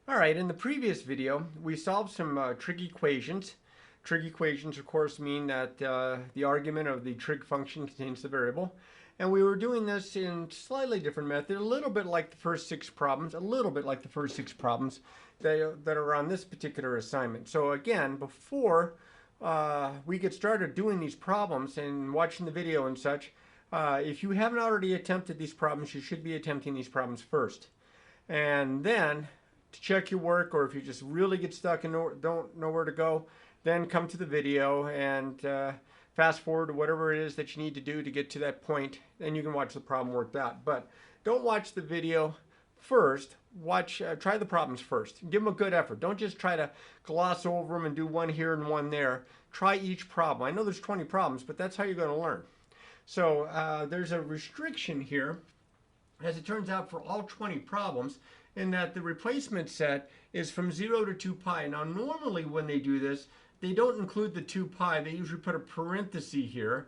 All right, in the previous video, we solved some trig equations. Trig equations, of course, mean that the argument of the trig function contains the variable. And we were doing this in slightly different method, a little bit like the first six problems, that are on this particular assignment. So again, before we get started doing these problems and watching the video and such, if you haven't already attempted these problems, you should be attempting these problems first. And then to check your work, or if you just really get stuck and don't know where to go, then come to the video and fast forward to whatever it is that you need to do to get to that point, and you can watch the problem worked out. But don't watch the video first. Try the problems first. Give them a good effort. Don't just try to gloss over them and do one here and one there. Try each problem. I know there's 20 problems, but that's how you're going to learn. So there's a restriction here, as it turns out, for all 20 problems, in that the replacement set is from 0 to 2 pi. Now, normally when they do this, they don't include the 2 pi. They usually put a parenthesis here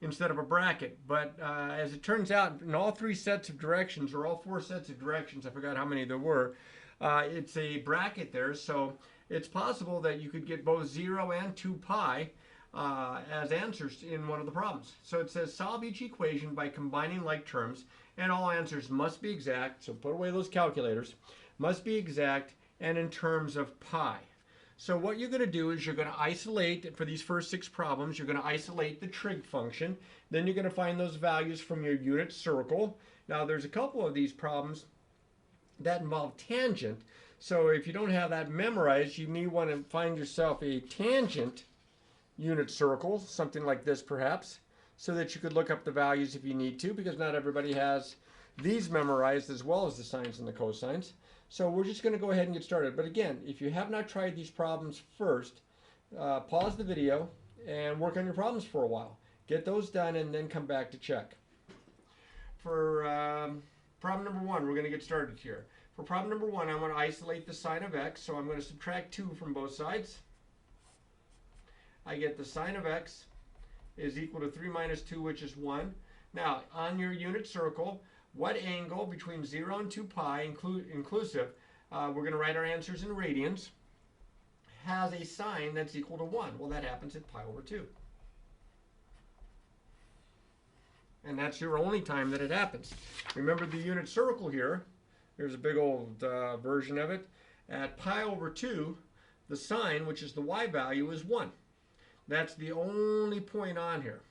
instead of a bracket. But as it turns out, in all three sets of directions, or all four sets of directions, I forgot how many there were, it's a bracket there. So it's possible that you could get both 0 and 2 pi as answers in one of the problems. So it says solve each equation by combining like terms, and all answers must be exact. So put away those calculators. Must be exact and in terms of pi. So what you're going to do is you're going to isolate, for these first six problems, you're going to isolate the trig function. Then you're going to find those values from your unit circle. Now there's a couple of these problems that involve tangent. So if you don't have that memorized, you may want to find yourself a tangent unit circle, something like this perhaps, so that you could look up the values if you need to, because not everybody has these memorized as well as the sines and the cosines. So we're just going to go ahead and get started. But again, if you have not tried these problems first, pause the video and work on your problems for a while. Get those done and then come back to check. For problem number one, we're going to get started here. For problem number one, I want to isolate the sine of x, so I'm going to subtract 2 from both sides. I get the sine of x is equal to 3 minus 2, which is 1. Now, on your unit circle, what angle between 0 and 2 pi, inclusive, we're going to write our answers in radians, has a sine that's equal to 1? Well, that happens at pi over 2. And that's your only time that it happens. Remember the unit circle here. Here's a big old version of it. At pi over 2, the sine, which is the y value, is 1. That's the only point on here.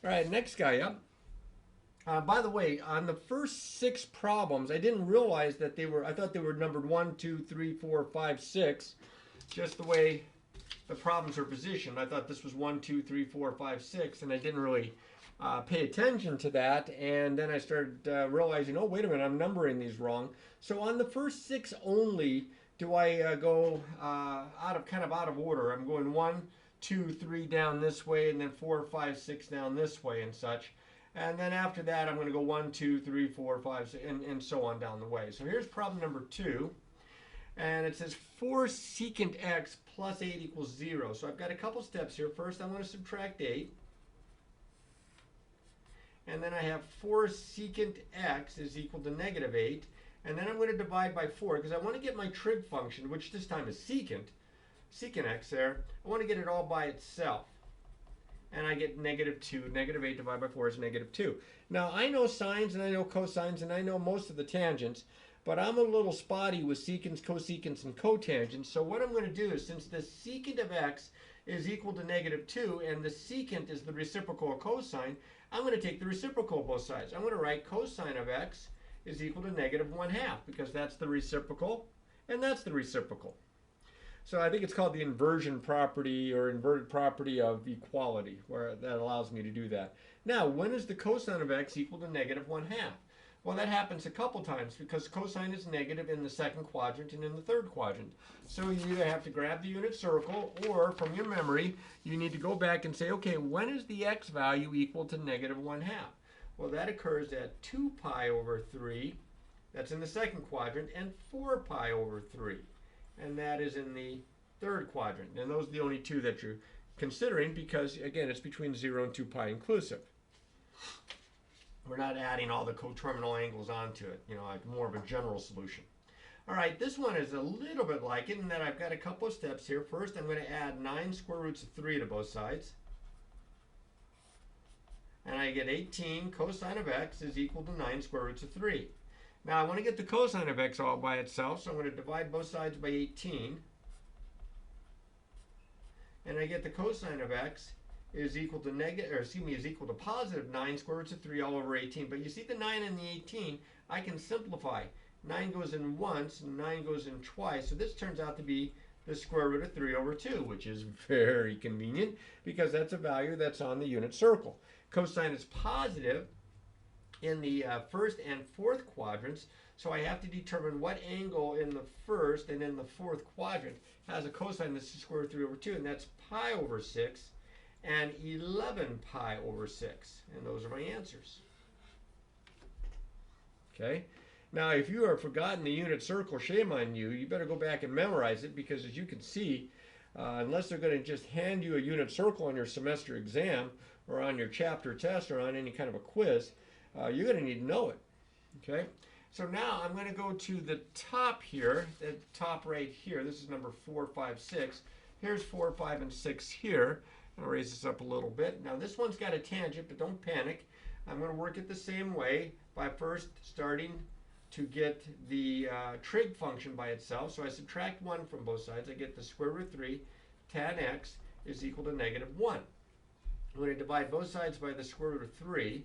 All right, next guy up. By the way, on the first six problems, I didn't realize that I thought they were numbered 1, 2, 3, 4, 5, 6, just the way the problems are positioned. I thought this was 1, 2, 3, 4, 5, 6, and I didn't really pay attention to that. And then I started realizing, oh, wait a minute, I'm numbering these wrong. So on the first six only, do I go out of order? I'm going 1, 2, 3 down this way, and then 4, 5, 6 down this way and such. And then after that, I'm going to go 1, 2, 3, 4, 5, 6, and so on down the way. So here's problem number 2. And it says 4 secant x plus 8 equals 0. So I've got a couple steps here. First, I'm going to subtract 8. And then I have 4 secant x is equal to negative 8. And then I'm going to divide by 4 because I want to get my trig function, which this time is secant x there. I want to get it all by itself. And I get negative 2. Negative 8 divided by 4 is negative 2. Now, I know sines and I know cosines and I know most of the tangents, but I'm a little spotty with secants, cosecants, and cotangents. So what I'm going to do is, since the secant of x is equal to negative 2 and the secant is the reciprocal of cosine, I'm going to take the reciprocal of both sides. I'm going to write cosine of x is equal to negative 1/2 because that's the reciprocal and that's the reciprocal. So I think it's called the inversion property or inverted property of equality, where that allows me to do that. Now, when is the cosine of x equal to negative 1/2? Well, that happens a couple times because cosine is negative in the second quadrant and in the third quadrant. So you either have to grab the unit circle, or from your memory, you need to go back and say, okay, when is the x value equal to negative 1/2? Well, that occurs at 2 pi over 3, that's in the second quadrant, and 4 pi over 3, and that is in the third quadrant. And those are the only two that you're considering because, again, it's between 0 and 2 pi inclusive. We're not adding all the coterminal angles onto it, like more of a general solution. All right, this one is a little bit like it in that I've got a couple of steps here. First, I'm going to add 9 square roots of 3 to both sides. And I get 18 cosine of x is equal to 9 square roots of 3. Now I want to get the cosine of x all by itself, so I'm going to divide both sides by 18. And I get the cosine of x is equal to is equal to positive 9 square roots of 3 all over 18. But you see the 9 and the 18, I can simplify. 9 goes in once, and 9 goes in twice. So this turns out to be the square root of 3 over 2, which is very convenient because that's a value that's on the unit circle. Cosine is positive in the first and fourth quadrants, so I have to determine what angle in the first and in the fourth quadrant has a cosine that's the square root of 3 over 2, and that's pi over 6 and 11 pi over 6. And those are my answers. Okay? Now, if you have forgotten the unit circle, shame on you. You better go back and memorize it because, as you can see, unless they're going to just hand you a unit circle on your semester exam or on your chapter test or on any kind of a quiz, you're going to need to know it. Okay? So now I'm going to go to the top here, the top right here. This is number 4, 5, 6. Here's 4, 5, and 6 here. I'll raise this up a little bit. Now this one's got a tangent, but don't panic. I'm going to work it the same way by first starting to get the trig function by itself. So I subtract 1 from both sides. I get the square root of 3 tan x is equal to negative 1. I'm going to divide both sides by the square root of 3.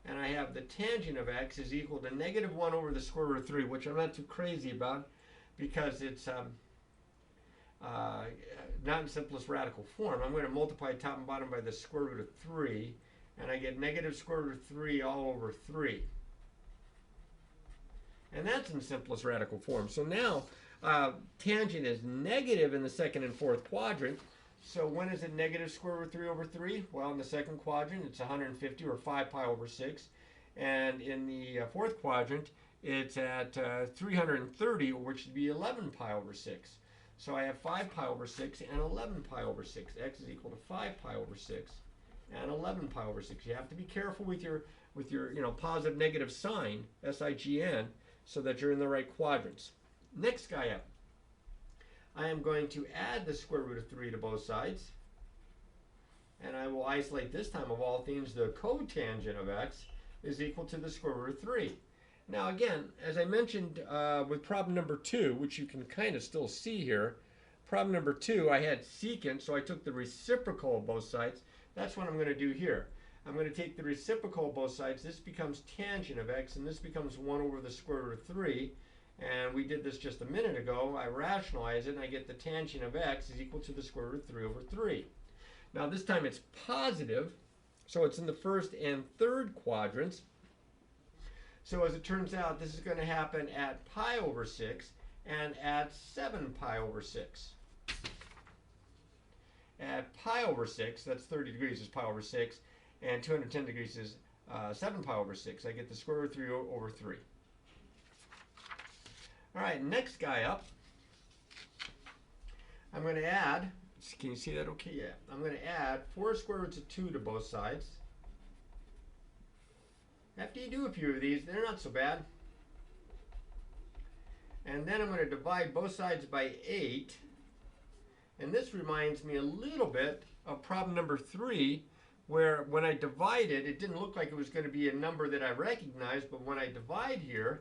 And I have the tangent of x is equal to negative 1 over the square root of 3, which I'm not too crazy about because it's not in simplest radical form. I'm going to multiply top and bottom by the square root of 3, and I get negative square root of 3 all over 3. And that's in simplest radical form. So now tangent is negative in the second and fourth quadrant. So when is it negative square root of 3 over 3? Well, in the second quadrant, it's 150 or 5 pi over 6. And in the fourth quadrant, it's at 330, which would be 11 pi over 6. So I have 5 pi over 6 and 11 pi over 6. X is equal to 5 pi over 6 and 11 pi over 6. You have to be careful with your positive negative sign, SIGN, so that you're in the right quadrants. Next guy up. I am going to add the square root of 3 to both sides. And I will isolate this time, of all things, the cotangent of x is equal to the square root of 3. Now again, as I mentioned with problem number 2, which you can kind of still see here, problem number 2, I had secant, so I took the reciprocal of both sides. That's what I'm going to do here. I'm going to take the reciprocal of both sides. This becomes tangent of x, and this becomes 1 over the square root of 3. And we did this just a minute ago. I rationalize it, and I get the tangent of x is equal to the square root of 3 over 3. Now this time it's positive, so it's in the first and third quadrants. So as it turns out, this is going to happen at pi over 6 and at 7 pi over 6. At pi over 6, that's 30 degrees is pi over 6, and 210 degrees is 7 pi over 6. I get the square root of 3 over 3. All right, next guy up. I'm going to add, can you see that okay? Yeah. I'm going to add 4 square roots of 2 to both sides. After you do a few of these, they're not so bad. And then I'm going to divide both sides by 8. And this reminds me a little bit of problem number 3, where when I divided, it didn't look like it was going to be a number that I recognized, but when I divide here,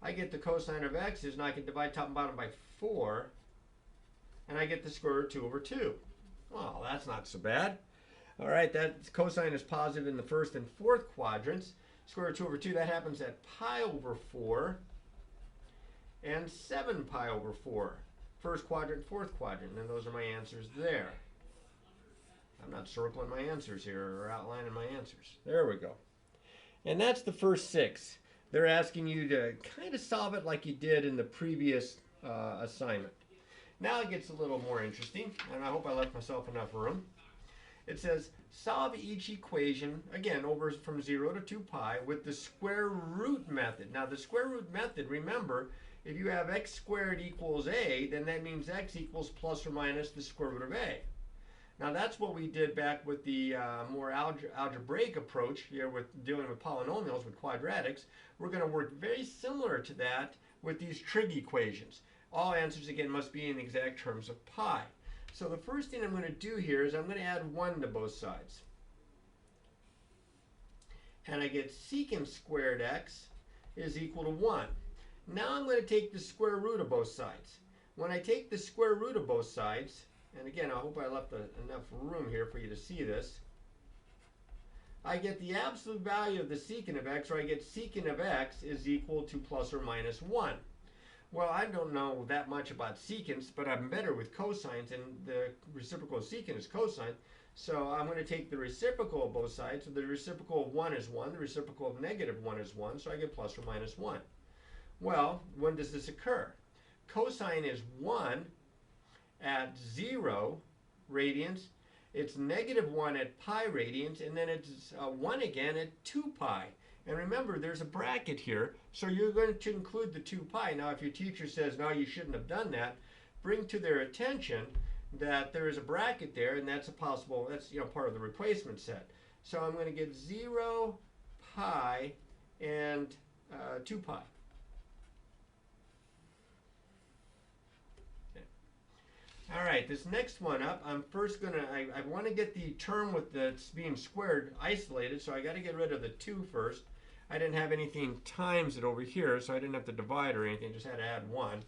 I get the cosine of x, and I can divide top and bottom by 4, and I get the square root of 2 over 2. Well, that's not so bad. All right, that cosine is positive in the first and fourth quadrants. Square root of 2 over 2, that happens at pi over 4 and 7 pi over 4. First quadrant, fourth quadrant, and those are my answers there. I'm not circling my answers here or outlining my answers. There we go. And that's the first 6. They're asking you to kind of solve it like you did in the previous assignment. Now it gets a little more interesting, and I hope I left myself enough room. It says, solve each equation, again, over from 0 to 2 pi with the square root method. Now, the square root method, remember, if you have x squared equals a, then that means x equals plus or minus the square root of a. Now that's what we did back with the more algebraic approach here with dealing with polynomials, with quadratics. We're going to work very similar to that with these trig equations. All answers, again, must be in exact terms of pi. So the first thing I'm going to do here is I'm going to add 1 to both sides. And I get secant squared x is equal to 1. Now I'm going to take the square root of both sides. When I take the square root of both sides, and again, I hope I left enough room here for you to see this, I get the absolute value of the secant of x, or I get secant of x is equal to plus or minus 1. Well, I don't know that much about secants, but I'm better with cosines, and the reciprocal of secant is cosine. So I'm going to take the reciprocal of both sides. So the reciprocal of 1 is 1. The reciprocal of negative 1 is 1. So I get plus or minus 1. Well, when does this occur? Cosine is 1 at 0 radians. It's negative 1 at pi radians. And then it's 1 again at 2 pi. And remember, there's a bracket here. So you're going to include the 2 pi. Now, if your teacher says, no, you shouldn't have done that, bring to their attention that there is a bracket there, and that's a possible, that's part of the replacement set. So I'm going to get 0, pi, and 2 pi. Okay. All right, this next one up, I'm first going to, I want to get the term with that's being squared isolated, so I got to get rid of the 2 first. I didn't have anything times it over here, so I didn't have to divide or anything, just had to add 1.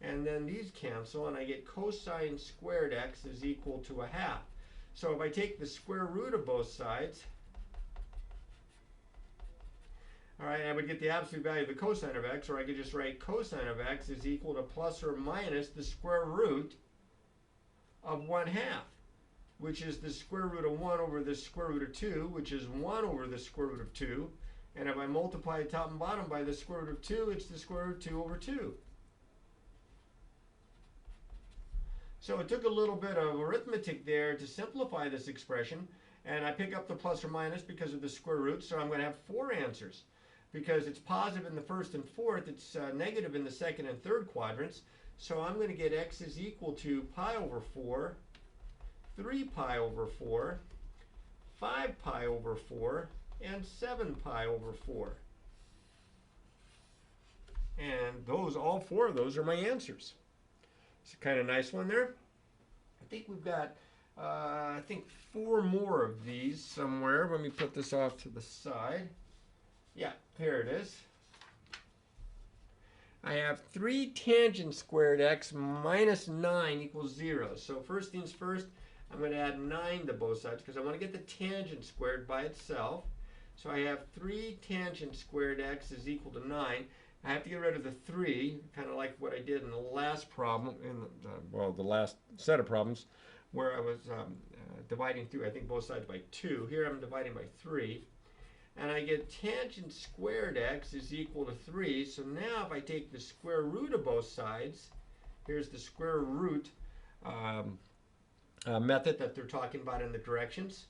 And then these cancel, and I get cosine squared x is equal to a half. So if I take the square root of both sides, all right, I would get the absolute value of the cosine of x, or I could just write cosine of x is equal to plus or minus the square root of 1/2, which is the square root of 1 over the square root of 2, which is 1 over the square root of 2. And if I multiply top and bottom by the square root of 2, it's the square root of 2 over 2. So it took a little bit of arithmetic there to simplify this expression, and I pick up the plus or minus because of the square root, so I'm going to have 4 answers. Because it's positive in the first and fourth, it's negative in the second and third quadrants, so I'm going to get x is equal to pi over 4, 3 pi over 4, 5 pi over 4, and 7 pi over 4. And those, all 4 of those are my answers. It's a kind of nice one there. I think we've got, 4 more of these somewhere. Let me put this off to the side. Yeah, here it is. I have 3 tangent squared x minus 9 equals 0. So first things first, I'm going to add 9 to both sides because I want to get the tangent squared by itself. So I have 3 tangent squared x is equal to 9. I have to get rid of the 3, kind of like what I did in the last problem, the last set of problems, where I was dividing through, I think, both sides by 2. Here I'm dividing by 3. And I get tangent squared x is equal to 3. So now if I take the square root of both sides, here's the square root method that they're talking about in the directions,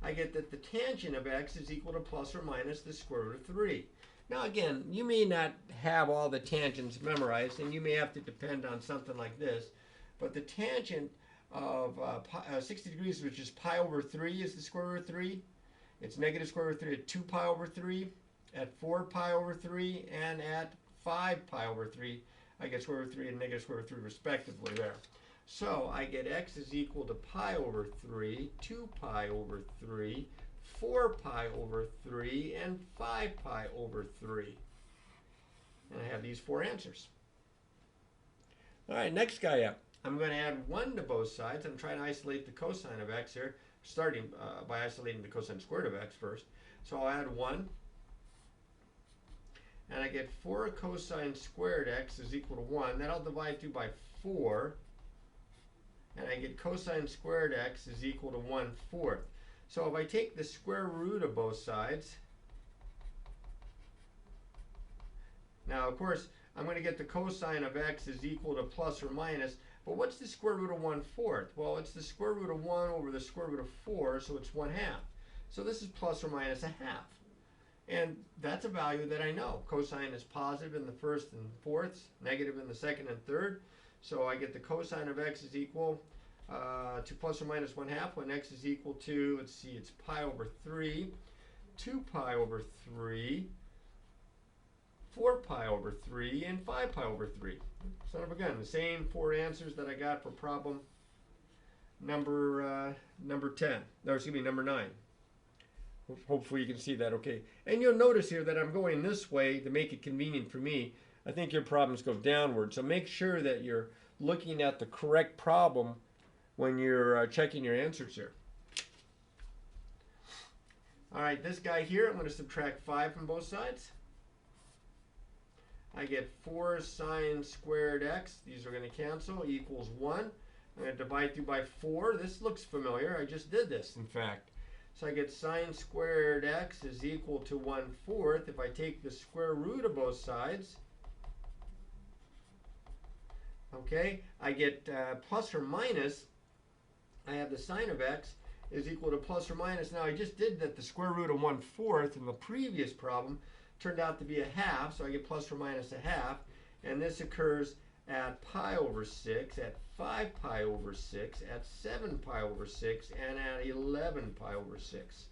I get that the tangent of x is equal to plus or minus the square root of 3. Now again, you may not have all the tangents memorized, and you may have to depend on something like this, but the tangent of 60 degrees, which is pi over 3, is the square root of 3. It's negative square root of 3 at 2 pi over 3, at 4 pi over 3, and at 5 pi over 3. I get square root of 3 and negative square root of 3 respectively there. So I get x is equal to pi over 3, 2 pi over 3, 4 pi over 3, and 5 pi over 3. And I have these 4 answers. All right, next guy up. I'm going to add 1 to both sides. I'm trying to isolate the cosine of x here, starting by isolating the cosine squared of x first. So I'll add 1. And I get 4 cosine squared x is equal to 1. Then I'll divide through by 4. And I get cosine squared x is equal to 1/4. So if I take the square root of both sides, now of course I'm going to get the cosine of x is equal to plus or minus, but what's the square root of 1/4? Well, it's the square root of 1 over the square root of 4, so it's 1/2. So this is plus or minus 1/2. And that's a value that I know. Cosine is positive in the first and fourths, negative in the second and third. So I get the cosine of x is equal to plus or minus 1/2 when x is equal to, let's see, it's pi over 3, 2 pi over 3, 4 pi over 3, and 5 pi over 3. So again, the same 4 answers that I got for problem number 10, or excuse me, number 9. Hopefully you can see that okay. And you'll notice here that I'm going this way to make it convenient for me. I think your problems go downward, so make sure that you're looking at the correct problem when you're checking your answers here. All right, this guy here, I'm going to subtract 5 from both sides. I get 4 sine squared x, these are going to cancel, equals 1. I'm going to divide through by 4. This looks familiar. I just did this, in fact. So I get sine squared x is equal to 1/4. If I take the square root of both sides, okay, I get plus or minus. I have the sine of x is equal to plus or minus. Now I just did that the square root of 1/4 in the previous problem turned out to be 1/2, so I get plus or minus 1/2. And this occurs at pi over 6, at 5 pi over 6, at 7 pi over 6, and at 11 pi over 6.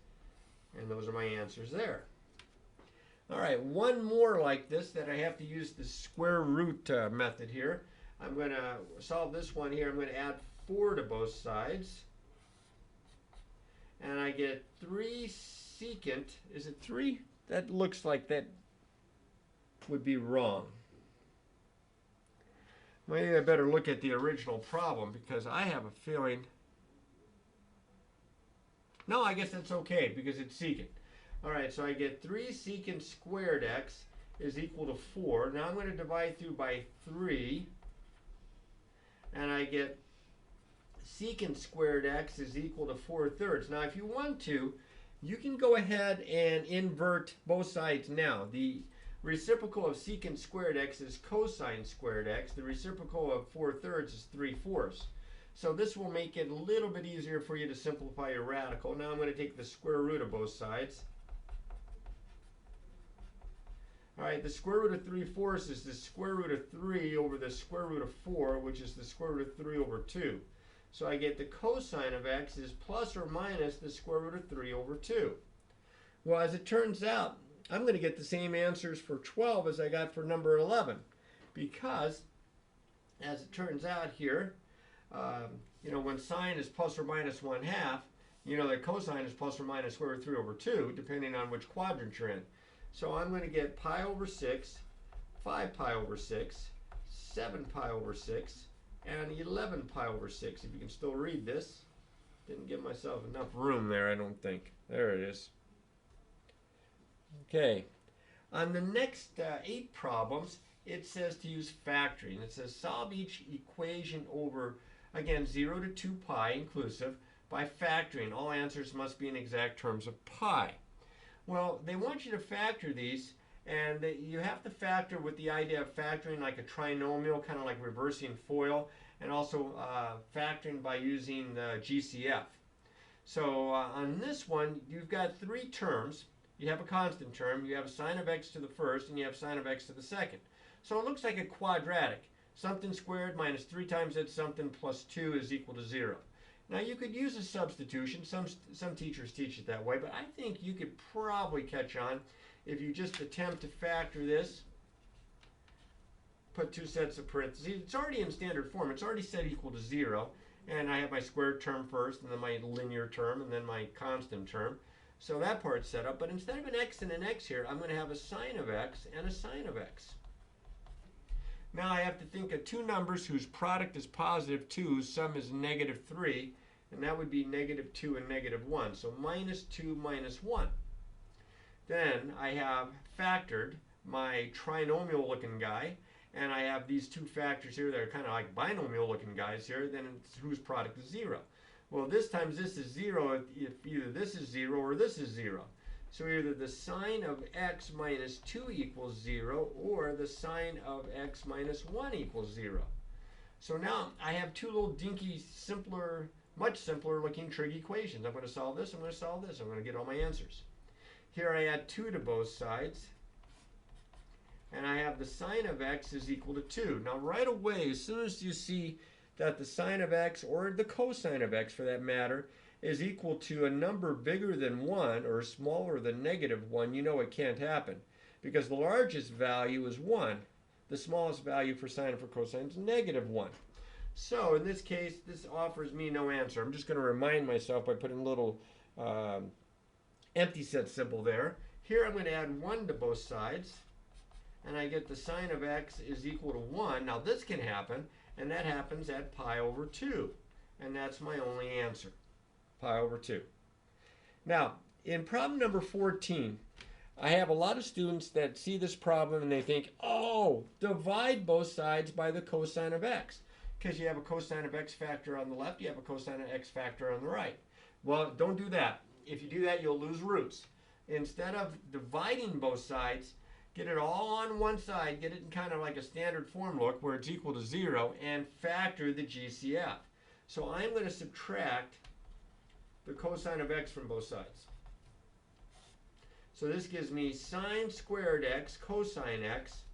And those are my answers there. All right, one more like this that I have to use the square root method here. I'm going to solve this one here. I'm going to add 4 to both sides. And I get 3 secant. Is it 3? That looks like that would be wrong. Maybe I better look at the original problem because I have a feeling. No, I guess that's okay because it's secant. All right, so I get 3 secant squared x is equal to 4. Now I'm going to divide through by 3. And I get secant squared x is equal to 4/3. Now if you want to, you can go ahead and invert both sides now. The reciprocal of secant squared x is cosine squared x. The reciprocal of 4/3 is 3/4. So this will make it a little bit easier for you to simplify your radical. Now I'm going to take the square root of both sides. All right, the square root of 3/4 is the square root of 3 over the square root of 4, which is the square root of 3 over 2. So I get the cosine of x is plus or minus the square root of 3 over 2. Well, as it turns out, I'm going to get the same answers for 12 as I got for number 11. Because, as it turns out here, when sine is plus or minus 1/2, that cosine is plus or minus square root of 3 over 2, depending on which quadrant you're in. So I'm going to get pi over 6, 5 pi over 6, 7 pi over 6, and 11 pi over 6. If you can still read this. Didn't give myself enough room there, I don't think. There it is. Okay. On the next 8 problems, it says to use factoring. It says solve each equation over, again, 0 to 2 pi inclusive by factoring. All answers must be in exact terms of pi. Well, they want you to factor these, and you have to factor with the idea of factoring like a trinomial, kind of like reversing FOIL, and also factoring by using the GCF. So on this one, you've got 3 terms. You have a constant term, you have a sine of x to the first, and you have sine of x to the second. So it looks like a quadratic. Something squared minus 3 times that something plus 2 is equal to 0. Now you could use a substitution. Some teachers teach it that way, but I think you could probably catch on if you just attempt to factor this. Put 2 sets of parentheses. It's already in standard form. It's already set equal to 0. And I have my squared term first, and then my linear term, and then my constant term. So that part's set up. But instead of an x and an x here, I'm going to have a sine of x and a sine of x. Now I have to think of 2 numbers whose product is positive 2, whose sum is negative 3, and that would be negative 2 and negative 1. So minus 2 minus 1. Then I have factored my trinomial looking guy, and I have these 2 factors here that are kind of like binomial looking guys here, then it's whose product is 0. Well, this times this is 0 if either this is 0 or this is 0. So either the sine of x minus 2 equals 0 or the sine of x minus 1 equals 0. So now I have 2 little dinky, simpler, much simpler looking trig equations. I'm going to solve this, I'm going to solve this, I'm going to get all my answers. Here I add 2 to both sides. And I have the sine of x is equal to 2. Now right away, as soon as you see that the sine of x, or the cosine of x for that matter, is equal to a number bigger than 1 or smaller than -1, you know it can't happen. Because the largest value is 1. The smallest value for sine and for cosine is -1. So in this case, this offers me no answer. I'm just going to remind myself by putting a little empty set symbol there. Here I'm going to add 1 to both sides. And I get the sine of x is equal to 1. Now this can happen, and that happens at pi over 2. And that's my only answer, pi over 2. Now, in problem number 14, I have a lot of students that see this problem and they think, oh, divide both sides by the cosine of x. Because you have a cosine of x factor on the left, you have a cosine of x factor on the right. Well, don't do that. If you do that, you'll lose roots. Instead of dividing both sides, get it all on one side, get it in kind of like a standard form look where it's equal to 0, and factor the GCF. So I'm going to subtract the cosine of x from both sides. So this gives me sine squared x cosine x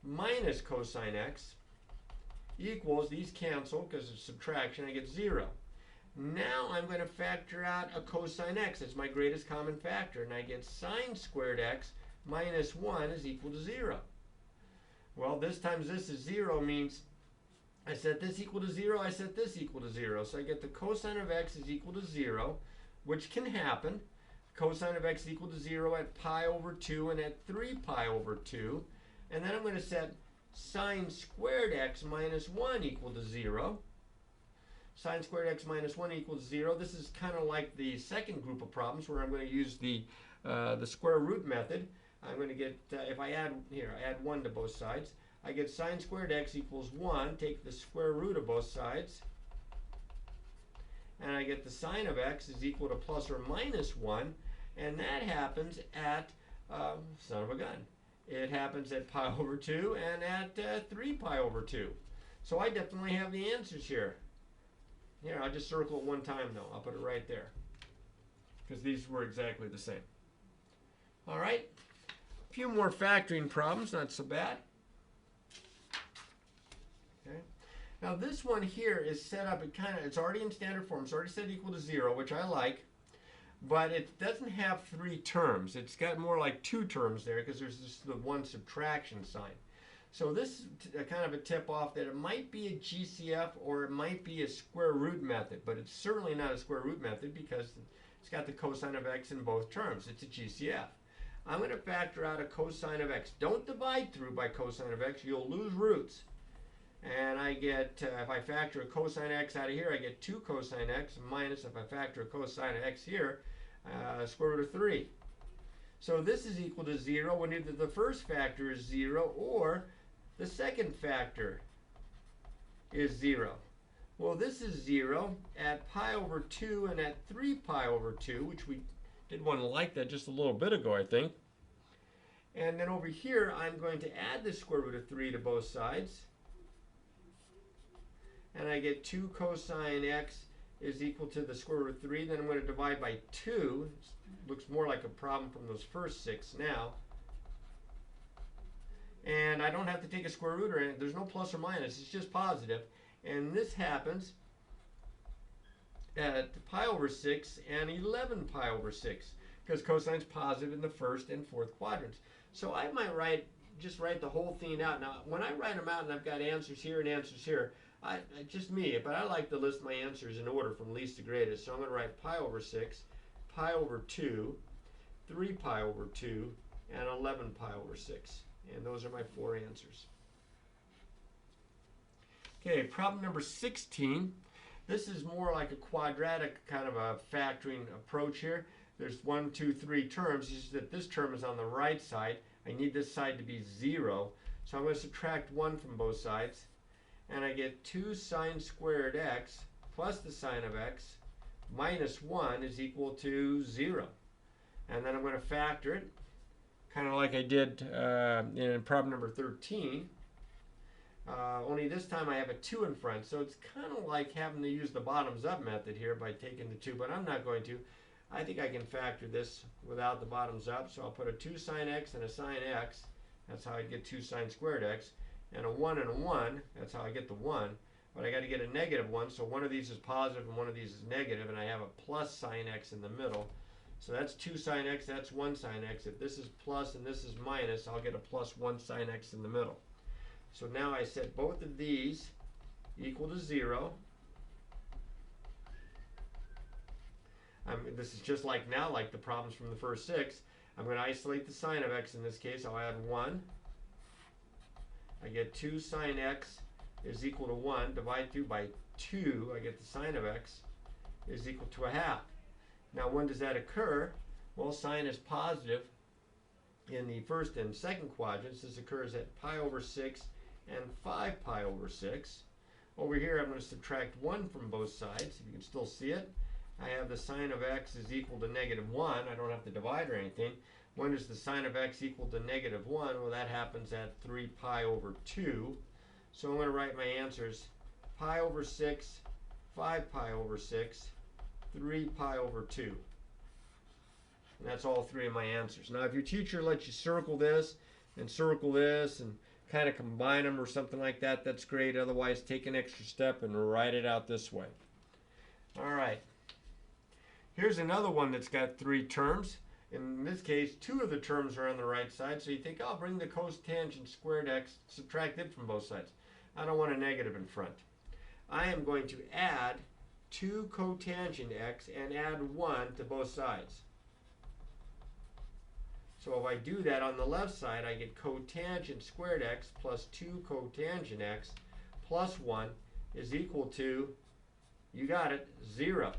minus cosine x equals, these cancel because it's subtraction, I get 0. Now I'm going to factor out a cosine x as my greatest common factor, and I get sine squared x minus 1 is equal to 0. Well, this times this is 0 means I set this equal to 0, I set this equal to 0. So I get the cosine of x is equal to 0, which can happen. Cosine of x is equal to 0 at pi over 2 and at 3 pi over 2. And then I'm going to set sine squared x minus 1 equal to 0. Sine squared x minus 1 equals 0. This is kind of like the second group of problems where I'm going to use the square root method. I'm going to get, if I add, here, I add 1 to both sides. I get sine squared x equals 1. Take the square root of both sides. And I get the sine of x is equal to plus or minus 1. And that happens at, son of a gun, it happens at pi over 2 and at 3 pi over 2. So I definitely have the answers here. Here, I'll just circle it one time though. I'll put it right there. Because these were exactly the same. All right. A few more factoring problems, not so bad. Okay. Now this one here is set up, it's already in standard form. It's already set equal to 0, which I like. But it doesn't have 3 terms. It's got more like 2 terms there because there's just the one subtraction sign. So this is kind of a tip off that it might be a GCF or it might be a square root method, but it's certainly not a square root method because it's got the cosine of x in both terms. It's a GCF. I'm going to factor out a cosine of x. Don't divide through by cosine of x. You'll lose roots. And I get, if I factor a cosine x out of here, I get 2 cosine x minus, if I factor a cosine of x here, square root of 3. So this is equal to 0 when either the first factor is 0 or the second factor is 0. Well, this is 0 at pi over 2 and at 3 pi over 2, which we did want to like that just a little bit ago, I think. And then over here, I'm going to add the square root of 3 to both sides. And I get 2 cosine x is equal to the square root of 3. Then I'm going to divide by 2. It looks more like a problem from those first 6 now. And I don't have to take a square root or anything. There's no plus or minus. It's just positive. And this happens at pi over 6 and 11 pi over 6 because cosine's positive in the first and fourth quadrants. So I might just write the whole thing out. Now, when I write them out and I've got answers here and answers here, just me, but I like to list my answers in order from least to greatest. So I'm going to write pi over 6, pi over 2, 3 pi over 2, and 11 pi over 6. And those are my 4 answers. Okay, problem number 16. This is more like a quadratic kind of a factoring approach here. There's 1, 2, 3 terms. It's just that this term is on the right side. I need this side to be 0. So I'm going to subtract 1 from both sides. And I get 2 sine squared x plus the sine of x minus 1 is equal to 0. And then I'm going to factor it, kind of like I did in problem number 13. Only this time I have a 2 in front. So it's kind of like having to use the bottoms up method here by taking the 2, but I'm not going to. I think I can factor this without the bottoms up. So I'll put a 2 sine x and a sine x. That's how I get 2 sine squared x. And a 1 and a 1, that's how I get the 1. but I got to get a negative one, so one of these is positive and one of these is negative, and I have a plus sine x in the middle. So that's 2 sine x, that's 1 sine x. If this is plus and this is minus, I'll get a plus 1 sine x in the middle. So now I set both of these equal to 0. This is just like now, like the problems from the first 6. I'm going to isolate the sine of x in this case. I'll add 1. I get 2 sine x is equal to 1. Divide through by 2. I get the sine of x is equal to 1/2. Now, when does that occur? Well, sine is positive in the first and second quadrants. This occurs at pi over 6 and 5 pi over 6. Over here, I'm going to subtract 1 from both sides, if you can still see it. I have the sine of x is equal to -1. I don't have to divide or anything. When is the sine of x equal to -1? Well, that happens at 3 pi over 2. So I'm going to write my answers pi over 6, 5 pi over 6, 3 pi over 2. And that's all 3 of my answers. Now, if your teacher lets you circle this and kind of combine them or something like that, that's great. Otherwise, take an extra step and write it out this way. All right. Here's another one that's got 3 terms. In this case, 2 of the terms are on the right side, so you think, I'll bring the cotangent squared x, subtract it from both sides. I don't want a negative in front. I am going to add 2 cotangent x and add 1 to both sides. So if I do that on the left side, I get cotangent squared x plus 2 cotangent x plus 1 is equal to, you got it, 0.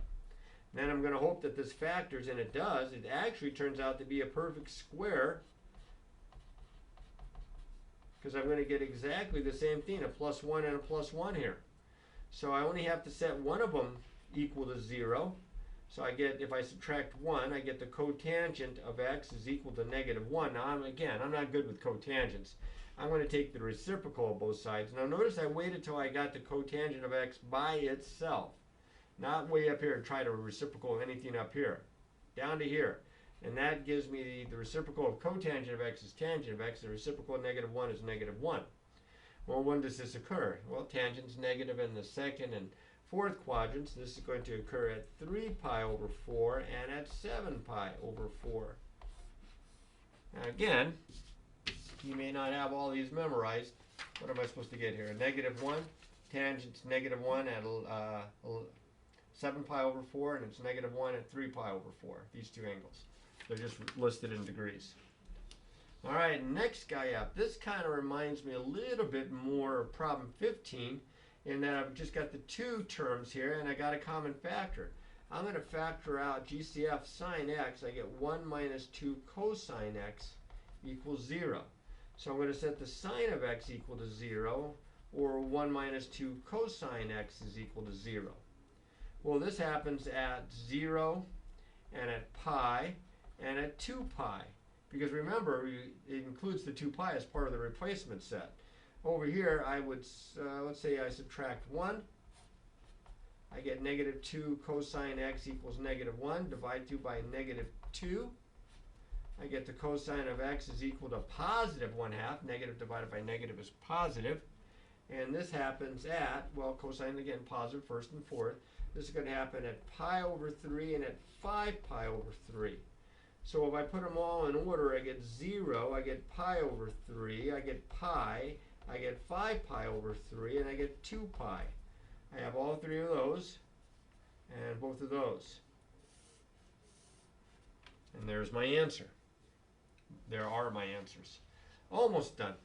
Then I'm going to hope that this factors, and it does. It actually turns out to be a perfect square, because I'm going to get exactly the same thing, a plus 1 and a plus 1 here. So I only have to set one of them equal to 0. So I get, if I subtract 1, I get the cotangent of x is equal to -1. Now, I'm not good with cotangents. I'm going to take the reciprocal of both sides. Now notice I waited till I got the cotangent of x by itself. Not way up here and try to reciprocal anything up here. Down to here. And that gives me the reciprocal of cotangent of x is tangent of x. The reciprocal of -1 is -1. Well, when does this occur? Well, tangent's negative in the second and fourth quadrants. This is going to occur at 3 pi over 4 and at 7 pi over 4. Now again, you may not have all these memorized. What am I supposed to get here? -1. Tangent's -1 at 7 pi over 4, and it's -1 at 3 pi over 4. These two angles. They're just listed in degrees. All right, next guy up. This kind of reminds me a little bit more of problem 15, in that I've just got the 2 terms here, and I got a common factor. I'm going to factor out GCF sine x. I get 1 minus 2 cosine x equals 0. So I'm going to set the sine of x equal to 0, or 1 minus 2 cosine x is equal to 0. Well, this happens at 0 and at pi and at 2 pi. Because remember, it includes the 2 pi as part of the replacement set. Over here, I would, let's say I subtract 1. I get -2 cosine x equals -1. Divide 2 by -2. I get the cosine of x is equal to positive 1/2. Negative divided by negative is positive. And this happens at, well, cosine again, positive first and fourth. This is going to happen at pi over 3 and at 5 pi over 3. So if I put them all in order, I get 0, I get pi over 3, I get pi, I get 5 pi over 3, and I get 2 pi. I have all 3 of those, and both of those. And there's my answer. There are my answers. Almost done.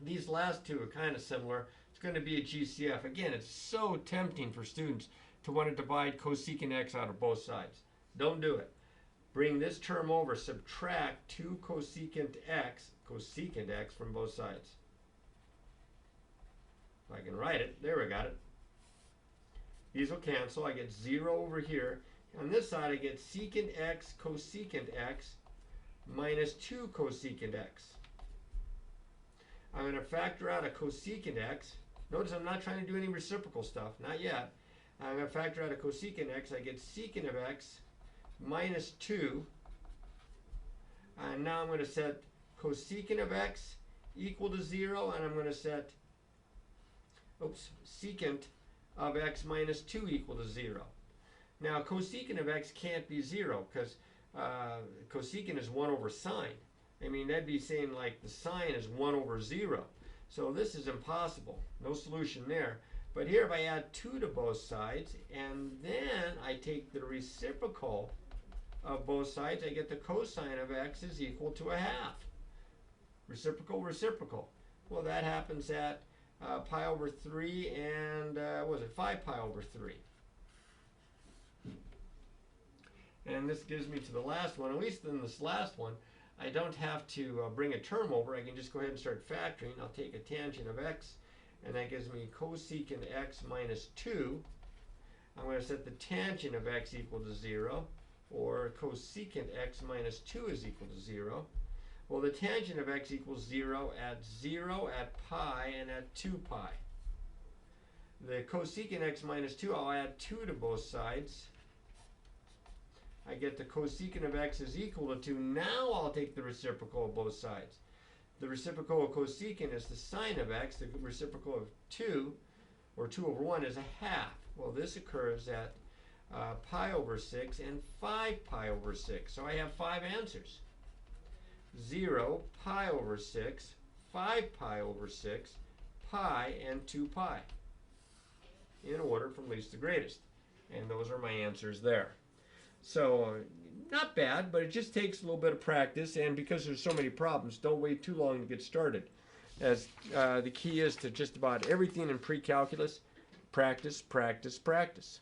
These last 2 are kind of similar. It's going to be a GCF. Again, it's so tempting for students to want to divide cosecant x out of both sides. Don't do it. Bring this term over. Subtract 2 cosecant x from both sides. If I can write it. There, we got it. These will cancel. I get 0 over here. On this side, I get secant x cosecant x minus 2 cosecant x. I'm going to factor out a cosecant x. Notice I'm not trying to do any reciprocal stuff. Not yet. I'm going to factor out a cosecant x. I get secant of x minus 2. And now I'm going to set cosecant of x equal to 0. And I'm going to set secant of x minus 2 equal to 0. Now cosecant of x can't be 0 because cosecant is 1 over sine. I mean, that'd be saying like the sine is 1 over 0. So this is impossible. No solution there. But here if I add 2 to both sides and then I take the reciprocal of both sides, I get the cosine of x is equal to a half. Reciprocal, reciprocal. Well, that happens at pi over 3 and, what was it, 5 pi over 3. And this gives me to the last one. At least in this last one, I don't have to bring a term over. I can just go ahead and start factoring. I'll take a tangent of x, and that gives me cosecant x minus 2. I'm going to set the tangent of x equal to 0, or cosecant x minus 2 is equal to 0. Well, the tangent of x equals 0, at pi, and at 2 pi. The cosecant x minus 2, I'll add 2 to both sides. I get the cosecant of x is equal to 2. Now I'll take the reciprocal of both sides. The reciprocal of cosecant is the sine of x. The reciprocal of 2, or 2 over 1, is a half. Well, this occurs at pi over 6 and 5 pi over 6. So I have 5 answers. 0, pi over 6, 5 pi over 6, pi, and 2 pi. In order from least to greatest. And those are my answers there. So, not bad, but it just takes a little bit of practice, and because there's so many problems, don't wait too long to get started. As the key is to just about everything in pre-calculus, practice, practice, practice.